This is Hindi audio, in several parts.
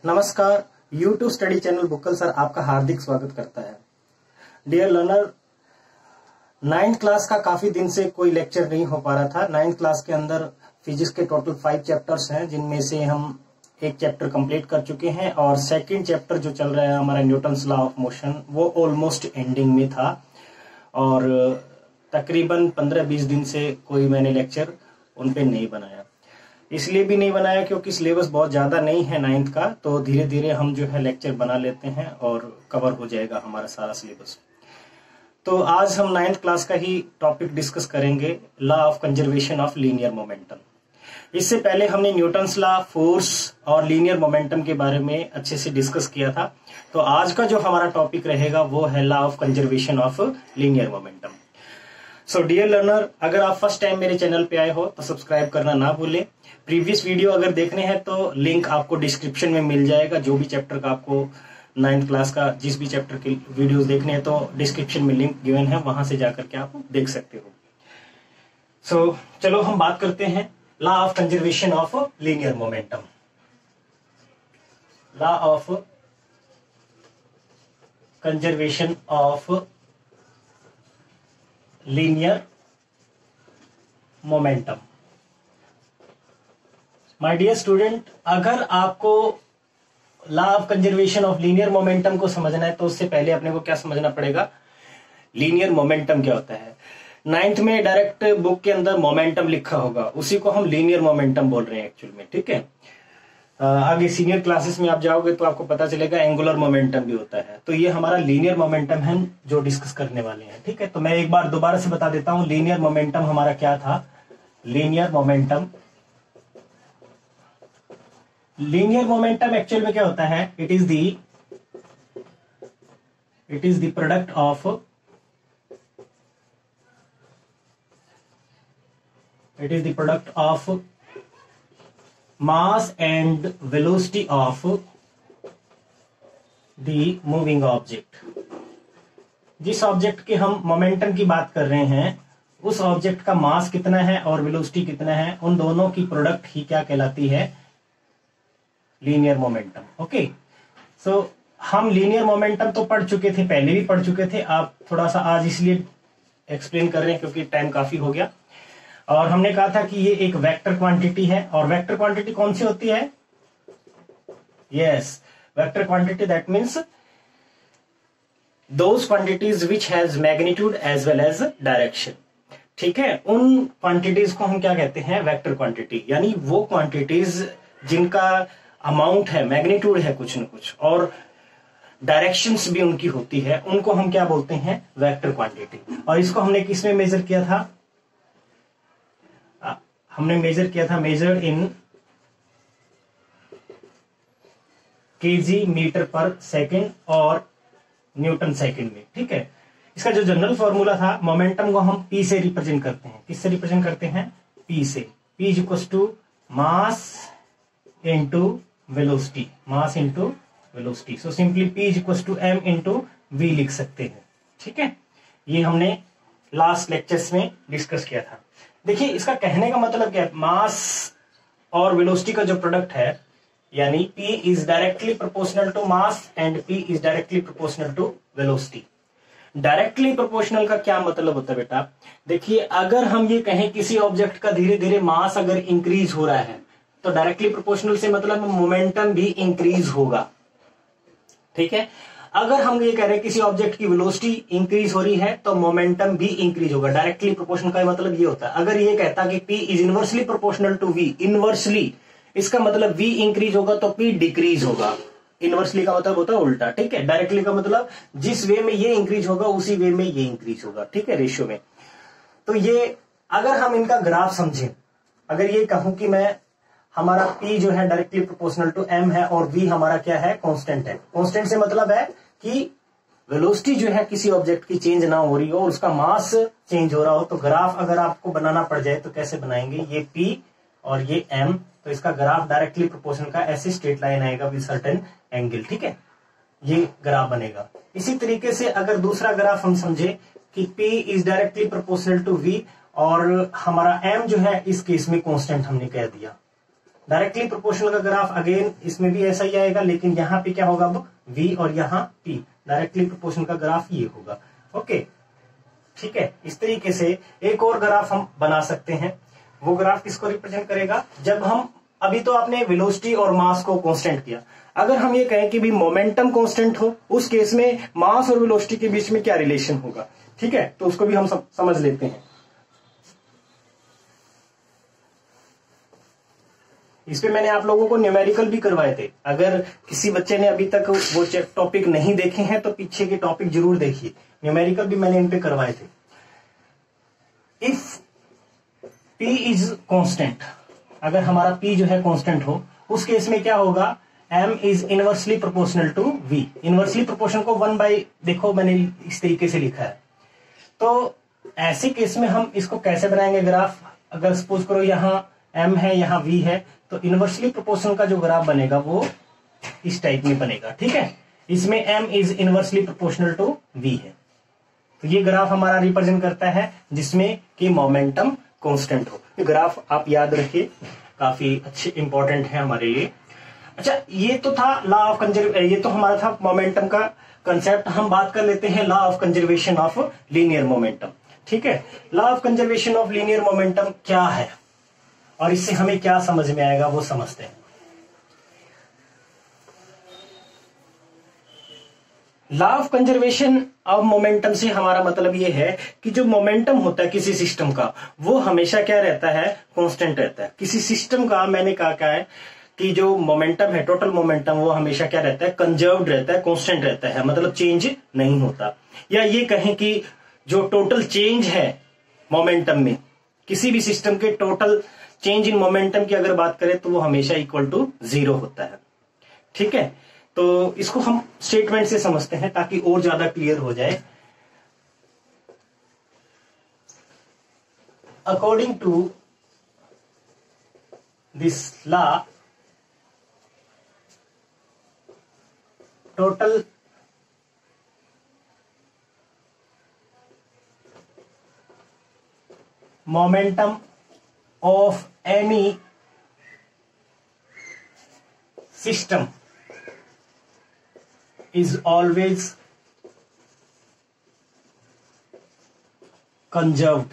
नमस्कार, YouTube study channel Bukkal sir आपका हार्दिक स्वागत करता है। डियर लर्नर, 9th क्लास का काफी दिन से कोई लेक्चर नहीं हो पा रहा था। 9th क्लास के अंदर फिजिक्स के टोटल 5 चैप्टर्स हैं, जिनमें से हम एक चैप्टर कंप्लीट कर चुके हैं और सेकंड चैप्टर जो चल रहा है हमारा न्यूटन्स लॉ ऑफ मोशन, वो ऑलमोस्ट एंडिंग में था और तकरीबन 15-20 दिन से कोई मैंने लेक्चर उन पे नहीं बनाया। इसलिए भी नहीं बनाया क्योंकि सिलेबस बहुत ज्यादा नहीं है 9th का, तो धीरे धीरे हम जो है लेक्चर बना लेते हैं और कवर हो जाएगा हमारा सारा सिलेबस। तो आज हम 9th क्लास का ही टॉपिक डिस्कस करेंगे, law of conservation of linear momentum. इससे पहले हमने न्यूटन्स लॉ, फोर्स और लीनियर मोमेंटम के बारे में अच्छे से डिस्कस किया था। तो आज का जो हमारा टॉपिक रहेगा वो है law of conservation of linear momentum. So dear learner, अगर आप फर्स्ट टाइम मेरे चैनल पे आए हो तो सब्सक्राइब करना ना भूलें। प्रीवियस वीडियो अगर देखने हैं तो लिंक आपको डिस्क्रिप्शन में मिल जाएगा। जो भी चैप्टर का आपको 9th क्लास का जिस भी चैप्टर के वीडियोस देखने हैं तो डिस्क्रिप्शन में लिंक गिवन है, वहां से जाकर के आप देख सकते हो। सो चलो हम बात करते हैं law of conservation of linear momentum. Law of conservation of linear momentum. My dear student, अगर आपको law of conservation of linear momentum को समझना है तो उससे पहले अपने को क्या समझना पड़ेगा, लीनियर मोमेंटम क्या होता है। 9th में डायरेक्ट बुक के अंदर मोमेंटम लिखा होगा, उसी को हम लीनियर मोमेंटम बोल रहे हैं एक्चुअल में, ठीक है। आगे सीनियर क्लासेस में आप जाओगे तो आपको पता चलेगा एंगुलर मोमेंटम भी होता है। तो ये हमारा लीनियर मोमेंटम है जो डिस्कस करने वाले हैं, ठीक है। तो मैं एक बार दोबारा से बता देता हूं, लीनियर मोमेंटम हमारा क्या था। लीनियर मोमेंटम एक्चुअल में क्या होता है, it is the product of mass and velocity of the moving object। जिस ऑब्जेक्ट के हम मोमेंटम की बात कर रहे हैं उस ऑब्जेक्ट का मास कितना है और वेलोसिटी कितना है, उन दोनों की प्रोडक्ट ही क्या कहलाती है, लीनियर मोमेंटम। ओके, सो हम लीनियर मोमेंटम तो पढ़ चुके थे, पहले भी पढ़ चुके थे। आप थोड़ा सा आज इसलिए एक्सप्लेन कर रहे हैं क्योंकि टाइम काफी हो गया। और हमने कहा था कि ये एक वेक्टर क्वांटिटी है, और वेक्टर क्वांटिटी कौन सी होती है, yes, vector quantity that means those quantities which has magnitude as well as direction, ठीक है। उन क्वांटिटीज को हम क्या कहते हैं, वेक्टर क्वांटिटी। यानी वो क्वांटिटीज जिनका अमाउंट है, मैग्नीट्यूड है कुछ न कुछ, और डायरेक्शंस भी उनकी होती है, उनको हम क्या बोलते हैं, वेक्टर क्वांटिटी। और इसको हमने किसमें मेजर किया था, हमने मेजर्ड इन केजी मीटर पर सेकंड और न्यूटन सेकंड में, ठीक है। इसका जो जनरल फॉर्मूला था, मोमेंटम को हम पी से रिप्रेजेंट करते हैं। किससे रिप्रेजेंट करते हैं, पी से। P is equals to mass into velocity, mass into velocity. So simply P is equals to M into V लिख सकते हैं, ठीक है। ये हमने लास्ट लेक्चर्स में डिस्कस किया था। देखिए, इसका कहने का मतलब क्या है, मास और वेलोसिटी का जो प्रोडक्ट है, यानी P is directly proportional to mass and P is directly proportional to velocity. Directly proportional का क्या मतलब होता है बेटा, देखिए, अगर हम ये कहें किसी ऑब्जेक्ट का धीरे धीरे मास अगर इंक्रीज हो रहा है तो डायरेक्टली प्रोपोर्शनल से मतलब मोमेंटम भी इंक्रीज होगा, ठीक है। अगर हम ये कह रहे हैं किसी ऑब्जेक्ट की वेलोसिटी इंक्रीज हो रही है तो मोमेंटम भी इंक्रीज होगा। डायरेक्टली प्रोपोर्शनल का मतलब ये होता है, अगर ये कहता कि P is inversely proportional to V, inversely, इसका मतलब V इंक्रीज होगा तो P डिक्रीज होगा। इनवर्सली का मतलब होता है उल्टा, ठीक है। डायरेक्टली का मतलब जिस वे में ये इंक्रीज होगा उसी वे में ये इंक्रीज होगा, ठीक है, रेशियो में। तो ये अगर हम इनका ग्राफ समझें, अगर ये कहूं कि मैं हमारा P जो है डायरेक्टली प्रोपोर्शनल टू M है और V हमारा क्या है, कांस्टेंट है। कांस्टेंट से मतलब है कि वेलोसिटी जो है किसी ऑब्जेक्ट की चेंज ना हो रही हो और उसका मास चेंज हो रहा हो, तो ग्राफ अगर आपको बनाना पड़ जाए तो कैसे बनाएंगे, ये P और ये M, तो इसका ग्राफ डायरेक्टली प्रोपोर्शनल का ऐसे स्ट्रेट लाइन आएगा विद सर्टेन एंगल, ठीक है, ये ग्राफ बनेगा। इसी तरीके से अगर दूसरा ग्राफ हम समझे कि P is directly proportional to V और हमारा M जो है इस केस में कांस्टेंट हमने कह दिया, डायरेक्टली प्रोपोर्शनल का ग्राफ अगेन इसमें भी ऐसा ही आएगा, लेकिन यहाँ पे क्या होगा अब v और यहाँ t, डायरेक्टली प्रोपोर्शनल का ग्राफ ये होगा। ओके ठीक है, इस तरीके से एक और ग्राफ हम बना सकते हैं। वो ग्राफ किसको रिप्रेजेंट करेगा, जब हम अभी तो आपने वेलोसिटी और मास को कांस्टेंट किया, अगर हम ये कहें कि भी मोमेंटम कांस्टेंट हो, उस केस में मास और वेलोसिटी के बीच में क्या रिलेशन होगा। ठीक है, तो उसको भी हम समझ लेते हैं। इस पे मैंने आप लोगों को न्यूमेरिकल भी करवाए थे। अगर किसी बच्चे ने अभी तक वो टॉपिक नहीं देखे हैं तो पीछे के टॉपिक जरूर देखिए, न्यूमेरिकल भी मैंने इन पे करवाए थे। इफ P इज कांस्टेंट, अगर हमारा P जो है कांस्टेंट हो, उस केस में क्या होगा, M is inversely proportional to V। Inversely proportional को 1/, देखो मैंने इस तरीके से लिखा है। तो ऐसे केस में हम इसको कैसे बनाएंगे ग्राफ, अगर सपोज करो यहाँ M है यहाँ V है, तो इनवर्सली प्रोपोर्शनल का जो ग्राफ बनेगा वो इस टाइप में बनेगा। ठीक है, इसमें M is inversely proportional to V है। तो ये ग्राफ हमारा रिप्रेजेंट करता है जिसमें कि मोमेंटम कांस्टेंट हो। ये ग्राफ आप याद रखिए, काफी अच्छे इंपॉर्टेंट है हमारे लिए। अच्छा, ये तो था लॉ ऑफ कंजर्वेशन, ये तो हमारा था मोमेंटम का कंसेप्ट। हम बात कर लेते हैं law of conservation of linear momentum. ठीक है, law of conservation of linear momentum क्या है और इससे हमें क्या समझ में आएगा वो समझते हैं। Law of conservation of momentum से हमारा मतलब ये है कि जो मोमेंटम होता है किसी सिस्टम का, वो हमेशा क्या रहता है, कांस्टेंट रहता है। किसी सिस्टम का मैंने कहा क्या है कि जो मोमेंटम है, टोटल मोमेंटम, वो हमेशा क्या रहता है, कंजर्व्ड रहता है, कांस्टेंट रहता है, मतलब चेंज नहीं होता। या ये कहें कि जो टोटल चेंज है मोमेंटम में, किसी भी सिस्टम के टोटल चेंज इन मोमेंटम की अगर बात करें तो वो हमेशा इक्वल टू 0 होता है। ठीक है, तो इसको हम स्टेटमेंट से समझते हैं ताकि और ज्यादा क्लियर हो जाए। According to this law, total momentum of any system is always conserved।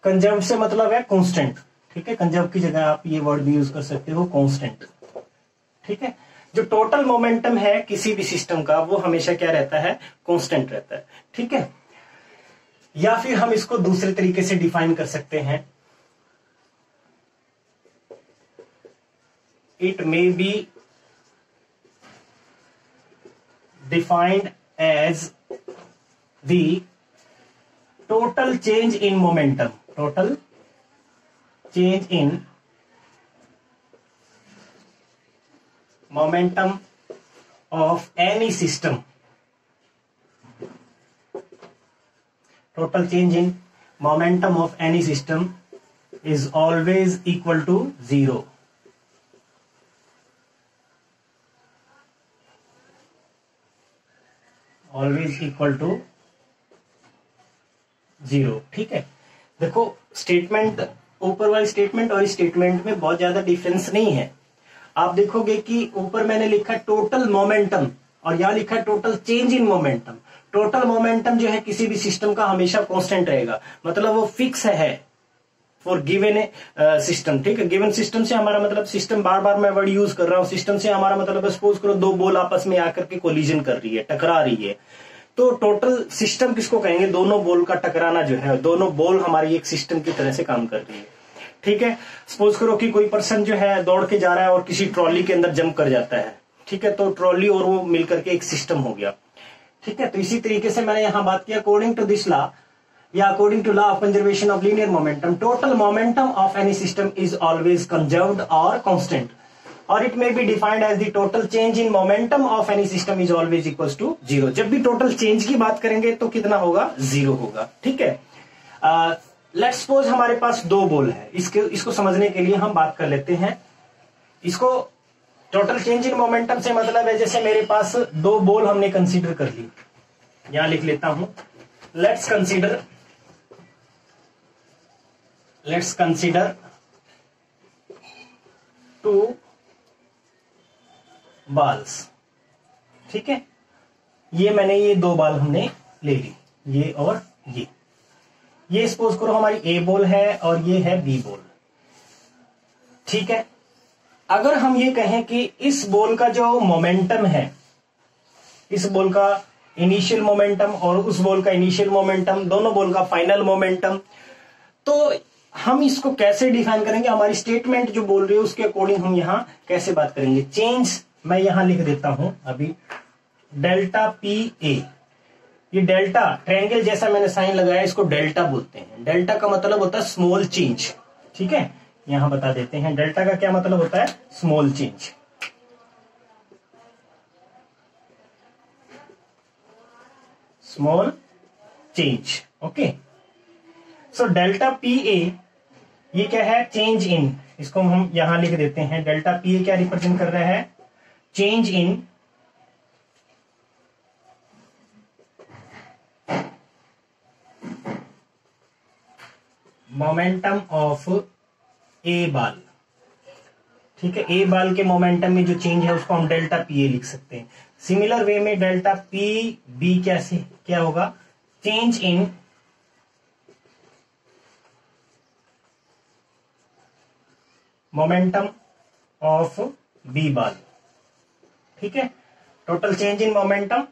Conserve से मतलब है कांस्टेंट। ठीक है, कंजर्व की जगह आप ये वर्ड भी यूज कर सकते हो, कांस्टेंट। ठीक है, जो टोटल मोमेंटम है किसी भी सिस्टम का, वो हमेशा क्या रहता है, कांस्टेंट रहता है। ठीक है, या फिर हम इसको दूसरे तरीके से डिफाइन कर सकते हैं, it may be defined as the total change in momentum, total change in momentum of any system, total change in momentum of any system is always equal to 0। Always equal to 0। ठीक है, देखो स्टेटमेंट, ऊपर वाली स्टेटमेंट और इस स्टेटमेंट में बहुत ज्यादा डिफरेंस नहीं है। आप देखोगे कि ऊपर मैंने लिखा टोटल मोमेंटम और यहां लिखा total change in momentum. Total momentum जो है किसी भी सिस्टम का हमेशा कांस्टेंट रहेगा, मतलब वो फिक्स है फॉर गिवन सिस्टम। ठीक है, गिवन सिस्टम से हमारा मतलब, सिस्टम बार बार मैं वर्ड यूज कर रहा हूं, सिस्टम से हमारा मतलब सपोज करो दो बॉल आपस में आकर के कोलिजन कर रही है, टकरा रही है, तो टोटल सिस्टम किसको कहेंगे, दोनों बॉल का टकराना जो है, दोनों बॉल हमारी एक सिस्टम की तरह से काम कर रही है। ठीक है, सपोज करो कि कोई पर्सन जो है दौड़ के जा रहा है और किसी ट्रॉली के अंदर जंप कर जाता है। ठीक है, तो ट्रॉली और वो मिलकर के एक सिस्टम हो गया। ठीक है, तो इसी तरीके से मैंने यहां बात किया, अकॉर्डिंग टू दिस लॉ या according to law of conservation of linear momentum, total momentum of any system is always conserved और कांस्टेंट, और it may be defined as the total change in momentum of any system is always equal to 0। जब भी टोटल चेंज की बात करेंगे तो कितना होगा, 0 होगा। ठीक है, लेट्स सपोज हमारे पास दो बॉल है, इसको समझने के लिए हम बात कर लेते हैं। इसको टोटल चेंज इन मोमेंटम से मतलब है, जैसे मेरे पास दो बॉल हमने कंसीडर कर ली, यहां लिख लेता हूं, लेट्स कंसीडर 2 balls, ठीक है। ये मैंने ये 2 बाल हमने ले ली, ये और ये सपोज करो हमारी ए बॉल है और ये है बी बॉल, ठीक है। अगर हम ये कहें कि इस बॉल का जो मोमेंटम है, इस बॉल का इनिशियल मोमेंटम और उस बॉल का इनिशियल मोमेंटम, दोनों बॉल का फाइनल मोमेंटम, तो हम इसको कैसे डिफाइन करेंगे, हमारी स्टेटमेंट जो बोल रही है उसके अकॉर्डिंग हम यहां कैसे बात करेंगे। चेंज मैं यहां लिख देता हूं अभी, डेल्टा पी ए, ये डेल्टा ट्रायंगल जैसा मैंने साइन लगाया, इसको डेल्टा बोलते हैं। डेल्टा का मतलब होता है स्मॉल चेंज, ठीक है। यहां बता देते हैं डेल्टा का क्या मतलब होता है, small change. Small change, okay. So delta P ए ये क्या है, चेंज इन, इसको हम यहां लिख देते हैं। डेल्टा पी ए क्या रिप्रेजेंट कर रहा है, चेंज इन मोमेंटम ऑफ ए बाल, ठीक है। ए बाल के मोमेंटम में जो चेंज है उसको हम डेल्टा पी ए लिख सकते हैं। सिमिलर वे में डेल्टा पी बी कैसे क्या होगा, change in momentum of B ball, ठीक है। टोटल चेंज इन मोमेंटम,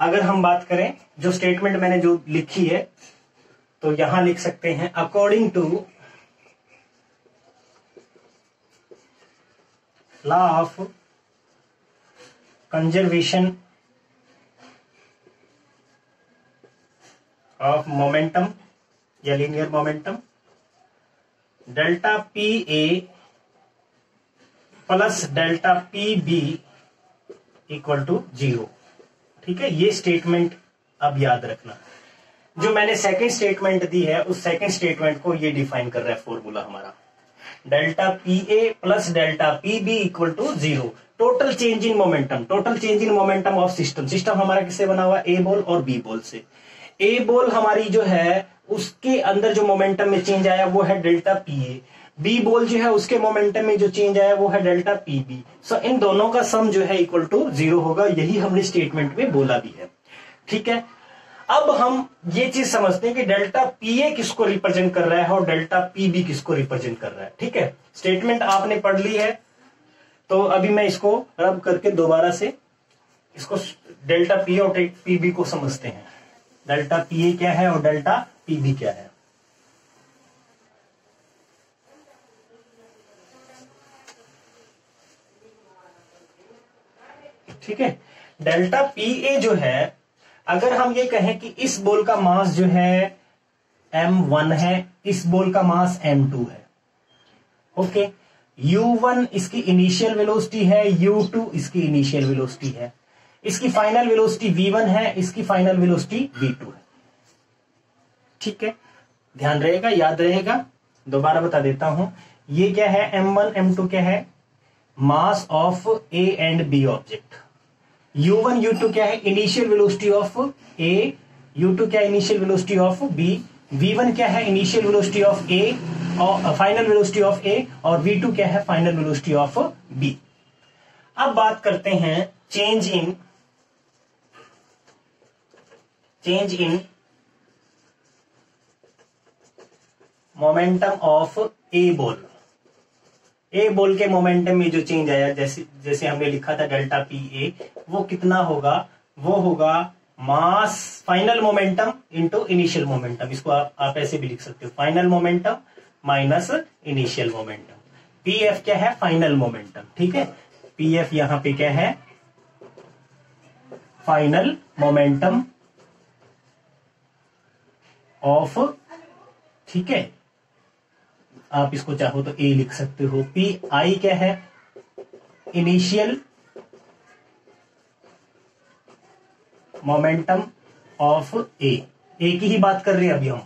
अगर हम बात करें जो स्टेटमेंट मैंने जो लिखी है तो यहां लिख सकते हैं according to law of conservation of momentum या linear momentum, delta P A plus delta P B equal to 0, ठीक है। ये स्टेटमेंट अब याद रखना, जो मैंने सेकंड स्टेटमेंट दी है उस सेकंड स्टेटमेंट को ये डिफाइन कर रहा है फॉर्मूला हमारा, delta P A plus delta P B equal to 0, total change in momentum. Total change in momentum of system, system हमारा किससे बना हुआ, ए बॉल और बी बॉल से। ए बॉल हमारी जो है उसके अंदर जो मोमेंटम में चेंज आया वो है delta P A, B ball जो है उसके मोमेंटम में जो चेंज आया वो है डेल्टा पी बी। सो इन दोनों का सम जो है इक्वल टू 0 होगा, यही हमने स्टेटमेंट में बोला भी है, ठीक है। अब हम ये चीज समझते हैं कि डेल्टा पी ए किसको रिप्रेजेंट कर रहा है और डेल्टा पी बी किसको रिप्रेजेंट कर रहा है, ठीक है। स्टेटमेंट आपने पढ़ ली है, तो अभी मैं इसको रब करके दोबारा से इसको डेल्टा पी और पी बी को समझते हैं। डेल्टा पी ए क्या है और डेल्टा पी बी क्या है। ठीक है, डेल्टा पी ए जो है, अगर हम ये कहें कि इस बॉल का मास जो है m1 है, इस बॉल का मास m2 है, ओके। u1 इसकी इनिशियल वेलोसिटी है, u2 इसकी इनिशियल वेलोसिटी है, इसकी फाइनल वेलोसिटी v1 है, इसकी फाइनल वेलोसिटी v2 है, ठीक है। ध्यान रहेगा, याद रहेगा, दोबारा बता देता हूं। ये क्या है, m1 m2 क्या है, mass of a and b object. u1 u2 क्या है, initial velocity of a, u2 क्या है, initial velocity of b, v1 क्या है, इनिशियल वेलोसिटी ऑफ a और फाइनल वेलोसिटी ऑफ a, और v2 क्या है, फाइनल वेलोसिटी ऑफ b। अब बात करते हैं change in momentum of A ball. A ball के मोमेंटम में जो चेंज आया, जैसे हमने लिखा था डेल्टा पी ए, वो कितना होगा, वो होगा mass final momentum into initial momentum. इसको आप ऐसे भी लिख सकते हो, final momentum minus initial momentum. P F क्या है, फाइनल मोमेंटम, ठीक है। पी एफ यहां पे क्या है, फाइनल मोमेंटम ऑफ, ठीक है। आप इसको चाहो तो ए लिख सकते हो। पी आई क्या है, इनिशियल मोमेंटम ऑफ ए, ए की ही बात कर रहे हैं अभी हम।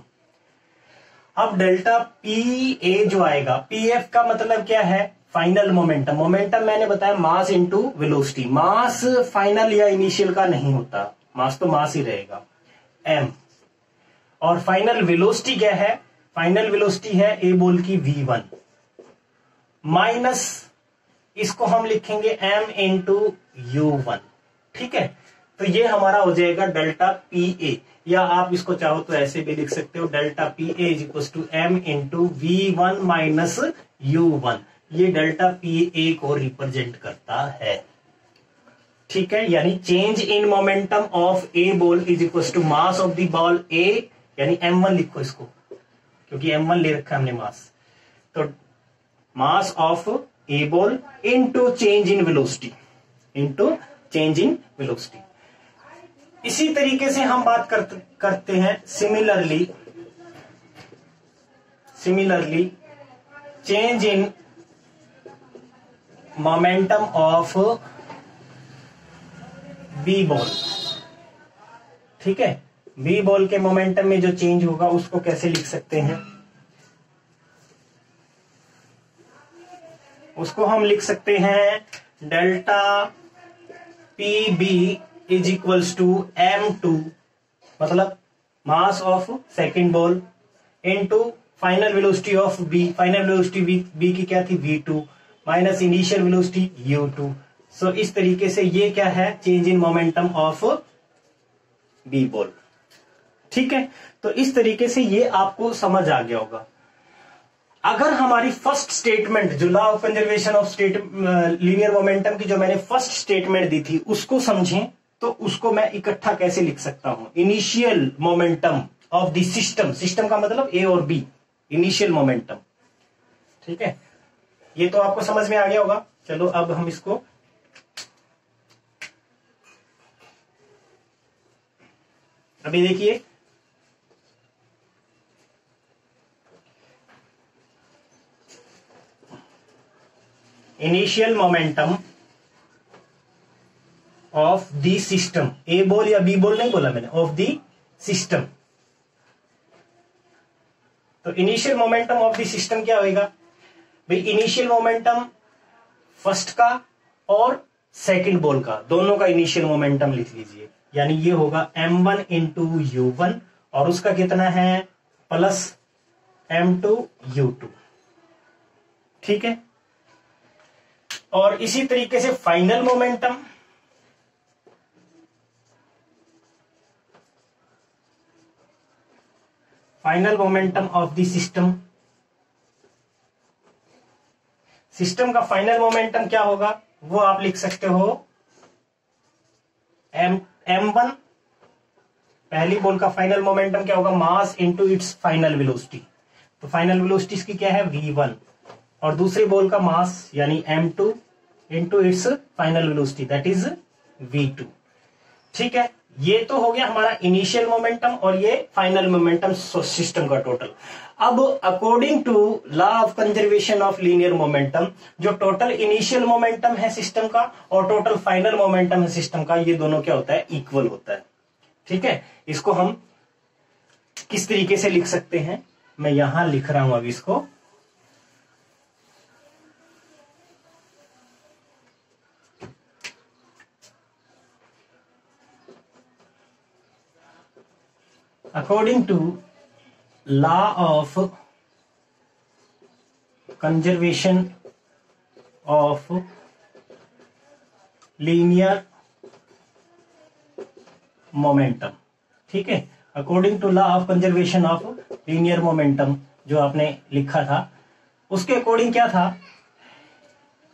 अब डेल्टा पी ए जो आएगा, पी एफ का मतलब क्या है, फाइनल मोमेंटम। मोमेंटम मैंने बताया मास इंटू वेलोसिटी। मास फाइनल या इनिशियल का नहीं होता, मास तो मास ही रहेगा, एम। और फाइनल वेलोसिटी क्या है, फाइनल वेलोसिटी है ए बॉल की v1 माइनस इसको हम लिखेंगे m इंटू u1, ठीक है। तो ये हमारा हो जाएगा डेल्टा पी ए, या आप इसको चाहो तो ऐसे भी लिख सकते हो, delta P A is equal to M into V1 minus u1। ये डेल्टा पी ए को रिप्रेजेंट करता है, ठीक है। यानी change in momentum of A ball is equal to mass of the ball A, यानी m1 लिखो इसको, क्योंकि m1 ले रखा है हमने मास। तो mass of A ball into change in velocity, into change in velocity. इसी तरीके से हम बात करते हैं similarly change in momentum of B ball, ठीक है। बी बॉल के मोमेंटम में जो चेंज होगा उसको कैसे लिख सकते हैं, उसको हम लिख सकते हैं delta P B is equals to m2, मतलब mass of second ball into final velocity of B. Final velocity B की क्या थी, v2 minus initial velocity u2। सो इस तरीके से ये क्या है, change in momentum of B ball, ठीक है। तो इस तरीके से ये आपको समझ आ गया होगा। अगर हमारी फर्स्ट स्टेटमेंट जो law of conservation of linear momentum की जो मैंने फर्स्ट स्टेटमेंट दी थी उसको समझें, तो उसको मैं इकट्ठा कैसे लिख सकता हूं, initial momentum of the system, system का मतलब ए और बी, इनिशियल मोमेंटम, ठीक है। ये तो आपको समझ में आ गया होगा। चलो अब हम इसको अभी देखिए, initial momentum of the system, A ball या बी बॉल नहीं बोला मैंने, ऑफ द सिस्टम। तो initial momentum of the system क्या होगा भाई, इनिशियल मोमेंटम फर्स्ट का और सेकंड बॉल का, दोनों का इनिशियल मोमेंटम लिख लीजिए। यानी ये होगा m1 इंटू u1 और उसका कितना है प्लस m2 u2, ठीक है। और इसी तरीके से final momentum, final momentum of the system, system का फाइनल मोमेंटम क्या होगा वो आप लिख सकते हो m1, पहली बॉल का फाइनल मोमेंटम क्या होगा, mass into its final velocity. तो फाइनल वेलोसिटी इसकी क्या है v1, और दूसरी बॉल का मास यानी m2 into its final velocity that is v2, ठीक है। ये तो हो गया हमारा इनिशियल मोमेंटम और ये फाइनल मोमेंटम सिस्टम का टोटल। अब according to law of conservation of linear momentum, जो टोटल इनिशियल मोमेंटम है सिस्टम का और टोटल फाइनल मोमेंटम है सिस्टम का, ये दोनों क्या होता है, इक्वल होता है, ठीक है। इसको हम किस तरीके से लिख सकते हैं, मैं यहां लिख रहा हूं अभी इसको। According to law of conservation of linear momentum, ठीक है। According to law of conservation of linear momentum जो आपने लिखा था, उसके अकॉर्डिंग क्या था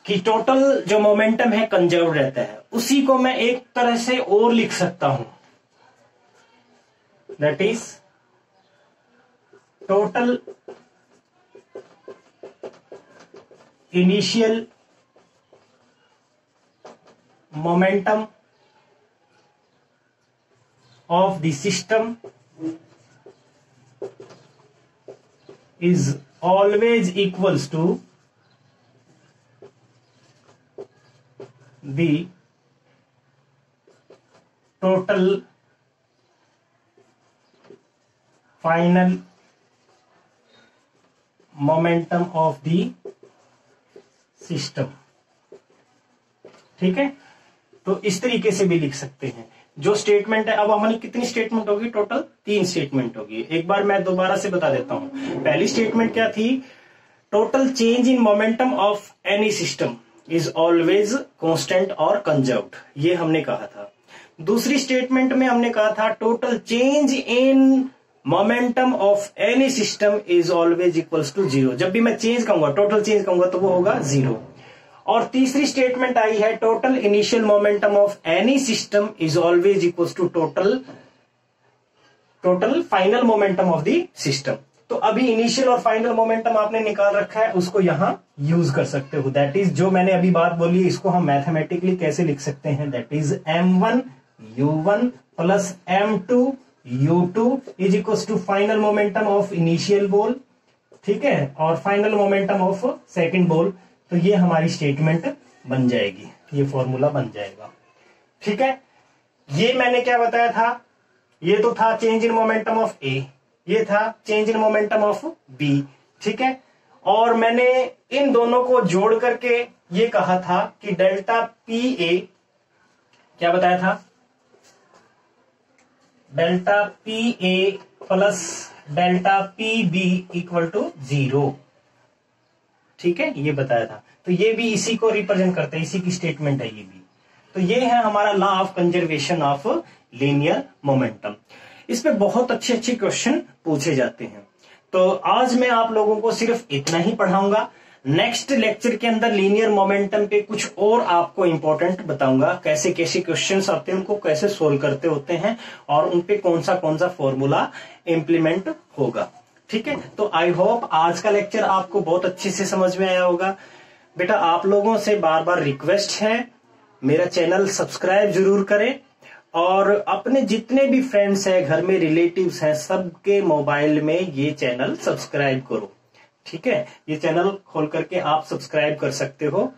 कि टोटल जो मोमेंटम है कंजर्व रहता है। उसी को मैं एक तरह से और लिख सकता हूं, that is total initial momentum of the system is always equals to the total final momentum of the system, ठीक है। तो इस तरीके से भी लिख सकते हैं जो स्टेटमेंट है। अब हमारी कितनी स्टेटमेंट होगी, टोटल 3 स्टेटमेंट होगी। एक बार मैं दोबारा से बता देता हूं। पहली स्टेटमेंट क्या थी, total change in momentum of any system is always constant और कंजर्व्ड, ये हमने कहा था। दूसरी स्टेटमेंट में हमने कहा था total change in momentum of any system is always equals to 0। जब भी मैं चेंज कहूंगा, टोटल चेंज कहूंगा, तो वो होगा 0। और तीसरी स्टेटमेंट आई है total initial momentum of any system is always equals to total final momentum of the system. तो अभी इनिशियल और फाइनल मोमेंटम आपने निकाल रखा है, उसको यहां यूज कर सकते हो। दैट इज जो मैंने अभी बात बोली है, इसको हम मैथमेटिकली कैसे लिख सकते हैं, that is m1 u1 plus m2 u2 is equal to final momentum of initial ball, ठीक है, और final momentum of second ball. तो ये हमारी स्टेटमेंट बन जाएगी, ये फॉर्मूला बन जाएगा, ठीक है। ये मैंने क्या बताया था, ये तो था change in momentum of A, ये था change in momentum of B, ठीक है। और मैंने इन दोनों को जोड़ करके ये कहा था कि डेल्टा पी ए, क्या बताया था, delta P A plus delta P B equal to 0, ठीक है, ये बताया था। तो ये भी इसी को रिप्रेजेंट करता है, इसी की स्टेटमेंट है ये भी। तो ये है हमारा law of conservation of linear momentum. इस पे बहुत अच्छे अच्छे क्वेश्चन पूछे जाते हैं। तो आज मैं आप लोगों को सिर्फ इतना ही पढ़ाऊंगा। नेक्स्ट लेक्चर के अंदर लीनियर मोमेंटम पे कुछ और आपको इंपॉर्टेंट बताऊंगा, कैसे कैसे क्वेश्चंस आते हैं, उनको कैसे सोल्व करते होते हैं, और उनपे कौन सा फॉर्मूला इंप्लीमेंट होगा, ठीक है। तो आई होप आज का लेक्चर आपको बहुत अच्छे से समझ में आया होगा। बेटा आप लोगों से बार बार रिक्वेस्ट है, मेरा चैनल सब्सक्राइब जरूर करें, और अपने जितने भी फ्रेंड्स हैं, घर में रिलेटिव्स हैं, सबके मोबाइल में ये चैनल सब्सक्राइब करो, ठीक है। ये चैनल खोल करके आप सब्सक्राइब कर सकते हो।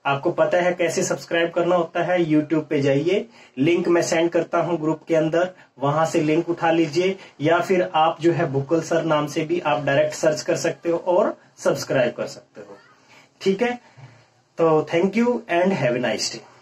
आपको पता है कैसे सब्सक्राइब करना होता है, यूट्यूब पे जाइए, लिंक मैं सेंड करता हूं ग्रुप के अंदर, वहां से लिंक उठा लीजिए, या फिर आप जो है बुकल सर नाम से भी आप डायरेक्ट सर्च कर सकते हो और सब्सक्राइब कर सकते हो, ठीक है। तो thank you and have a nice day.